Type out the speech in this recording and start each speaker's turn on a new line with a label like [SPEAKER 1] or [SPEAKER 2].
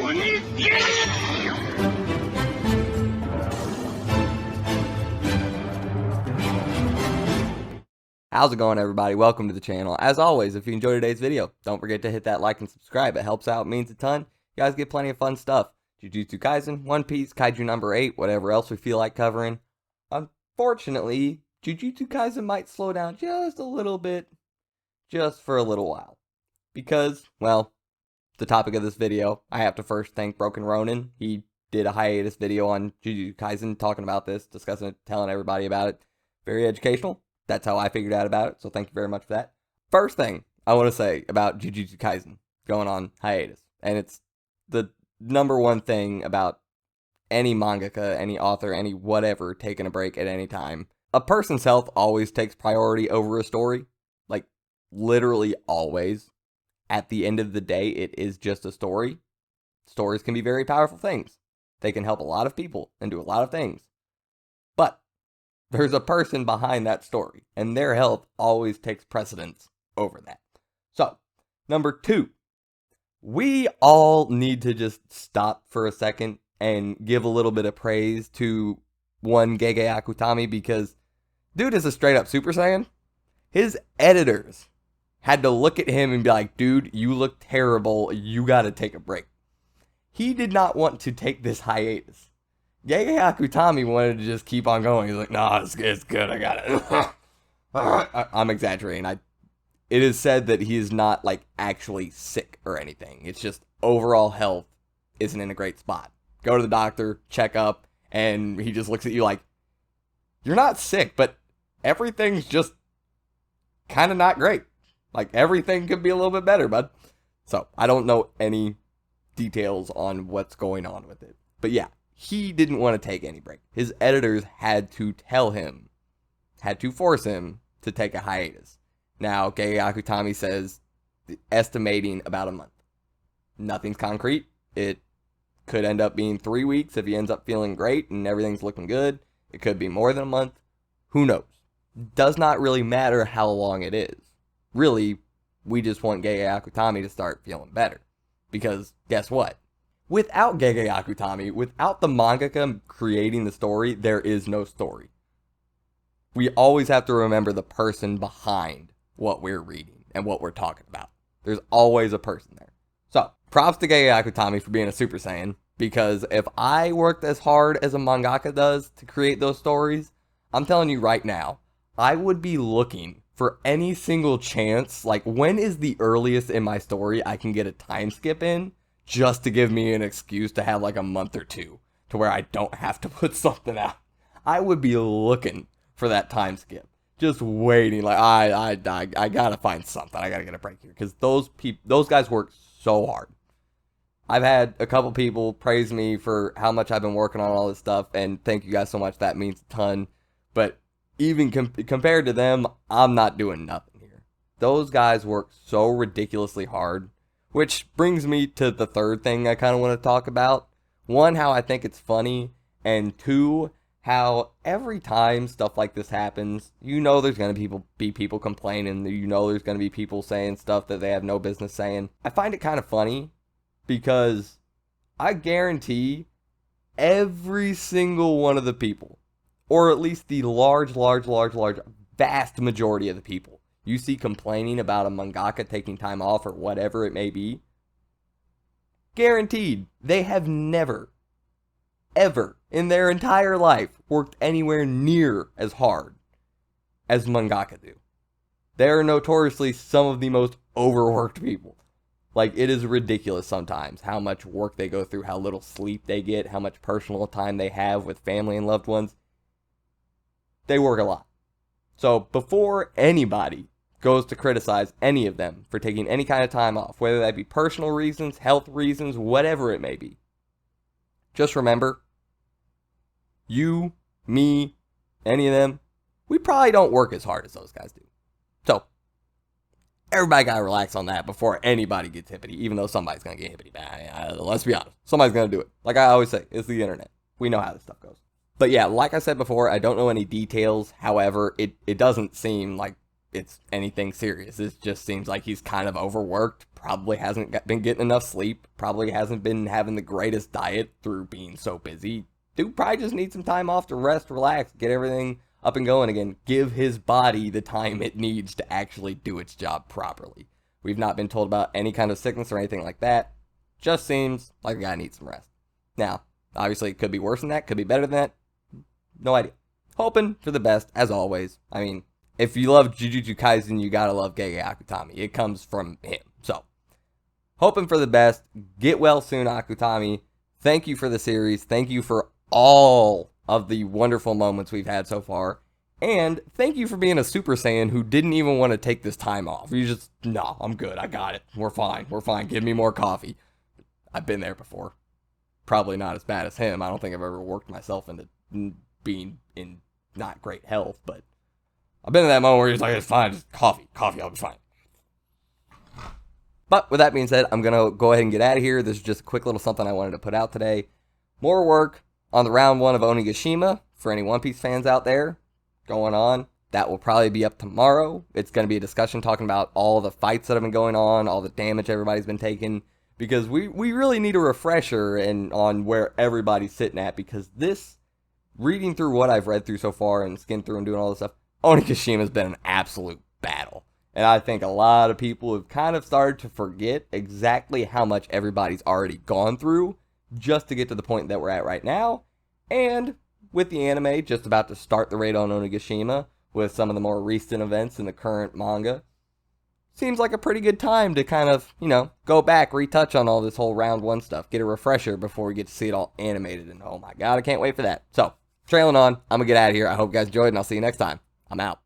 [SPEAKER 1] How's it going, everybody? Welcome to the channel. As always, if you enjoyed today's video, don't forget to hit that like and subscribe. It helps out, means a ton. You guys get plenty of fun stuff. Jujutsu Kaisen, One Piece, Kaiju number 8, whatever else we feel like covering. Unfortunately, Jujutsu Kaisen might slow down just a little bit, just for a little while. Because, well, the topic of this video, I have to first thank Broken Ronin. He did a hiatus video on Jujutsu Kaisen talking about this, discussing it, telling everybody about it. Very educational. That's how I figured out about it, so thank you very much for that. First thing I want to say about Jujutsu Kaisen going on hiatus, and it's the number one thing about any mangaka, any author, any whatever taking a break at any time. A person's health always takes priority over a story, like literally always. At the end of the day, it is just a story. Stories can be very powerful things. They can help a lot of people and do a lot of things. But there's a person behind that story, and their health always takes precedence over that. So, number 2, we all need to just stop for a second and give a little bit of praise to one Gege Akutami, because dude is a straight up Super Saiyan. His editors had to look at him and be like, dude, you look terrible, you gotta take a break. He did not want to take this hiatus. Gege Akutami wanted to just keep on going. He's like, nah, it's good, I got it. I'm exaggerating. It is said that he is not, like, actually sick or anything. It's just overall health isn't in a great spot. Go to the doctor, check up, and he just looks at you like, you're not sick, but everything's just kind of not great. Like, everything could be a little bit better, bud. So, I don't know any details on what's going on with it. But yeah. He didn't want to take any break. His editors had to tell him, had to force him to take a hiatus. Now, Gege Akutami says, estimating about a month. Nothing's concrete. It could end up being 3 weeks if he ends up feeling great and everything's looking good. It could be more than a month. Who knows? Does not really matter how long it is. Really, we just want Gege Akutami to start feeling better. Because, guess what? Without Gege Akutami, without the mangaka creating the story, there is no story. We always have to remember the person behind what we're reading and what we're talking about. There's always a person there. So, props to Gege Akutami for being a Super Saiyan, because if I worked as hard as a mangaka does to create those stories, I'm telling you right now, I would be looking for any single chance, like when is the earliest in my story I can get a time skip in, just to give me an excuse to have like a month or two to where I don't have to put something out. I would be looking for that time skip, just waiting. Like I gotta find something. I gotta get a break here, because those guys work so hard. I've had a couple people praise me for how much I've been working on all this stuff, and thank you guys so much. That means a ton. But even compared to them, I'm not doing nothing here. Those guys work so ridiculously hard. Which brings me to the third thing I kind of want to talk about. 1, how I think it's funny. And 2, how every time stuff like this happens, you know there's going to be people complaining. You know there's going to be people saying stuff that they have no business saying. I find it kind of funny because I guarantee every single one of the people, or at least the large, vast majority of the people you see complaining about a mangaka taking time off or whatever it may be, guaranteed they have never, ever in their entire life worked anywhere near as hard as mangaka do. They are notoriously some of the most overworked people. Like, it is ridiculous sometimes how much work they go through, how little sleep they get, how much personal time they have with family and loved ones. They work a lot. So before anybody goes to criticize any of them for taking any kind of time off, whether that be personal reasons, health reasons, whatever it may be, just remember, you, me, any of them, we probably don't work as hard as those guys do. So, everybody gotta relax on that before anybody gets hippity, even though somebody's gonna get hippity. Let's be honest, somebody's gonna do it. Like I always say, it's the internet. We know how this stuff goes. But yeah, like I said before, I don't know any details. However, it doesn't seem like it's anything serious. It just seems like he's kind of overworked, probably hasn't been getting enough sleep, probably hasn't been having the greatest diet through being so busy. Dude probably just needs some time off to rest, relax, get everything up and going again. Give his body the time it needs to actually do its job properly. We've not been told about any kind of sickness or anything like that. Just seems like the guy needs some rest. Now, obviously it could be worse than that, could be better than that. No idea. Hoping for the best, as always. I mean, if you love Jujutsu Kaisen, you gotta love Gege Akutami. It comes from him. So, hoping for the best. Get well soon, Akutami. Thank you for the series. Thank you for all of the wonderful moments we've had so far. And thank you for being a Super Saiyan who didn't even want to take this time off. You just, no, I'm good. I got it. We're fine. We're fine. Give me more coffee. I've been there before. Probably not as bad as him. I don't think I've ever worked myself into being in not great health, but I've been in that moment where he's like, it's fine, just coffee, I'll be fine. But with that being said, I'm going to go ahead and get out of here. This is just a quick little something I wanted to put out today. More work on the round 1 of Onigashima for any One Piece fans out there going on. That will probably be up tomorrow. It's going to be a discussion talking about all the fights that have been going on, all the damage everybody's been taking, because we really need a refresher on where everybody's sitting at, because this, reading through what I've read through so far and skimmed through and doing all this stuff, Onigashima has been an absolute battle. And I think a lot of people have kind of started to forget exactly how much everybody's already gone through just to get to the point that we're at right now. And with the anime just about to start the raid on Onigashima with some of the more recent events in the current manga, seems like a pretty good time to kind of, go back, retouch on all this whole round 1 stuff, get a refresher before we get to see it all animated. And oh my god, I can't wait for that. So, trailing on, I'm going to get out of here. I hope you guys enjoyed, and I'll see you next time. I'm out.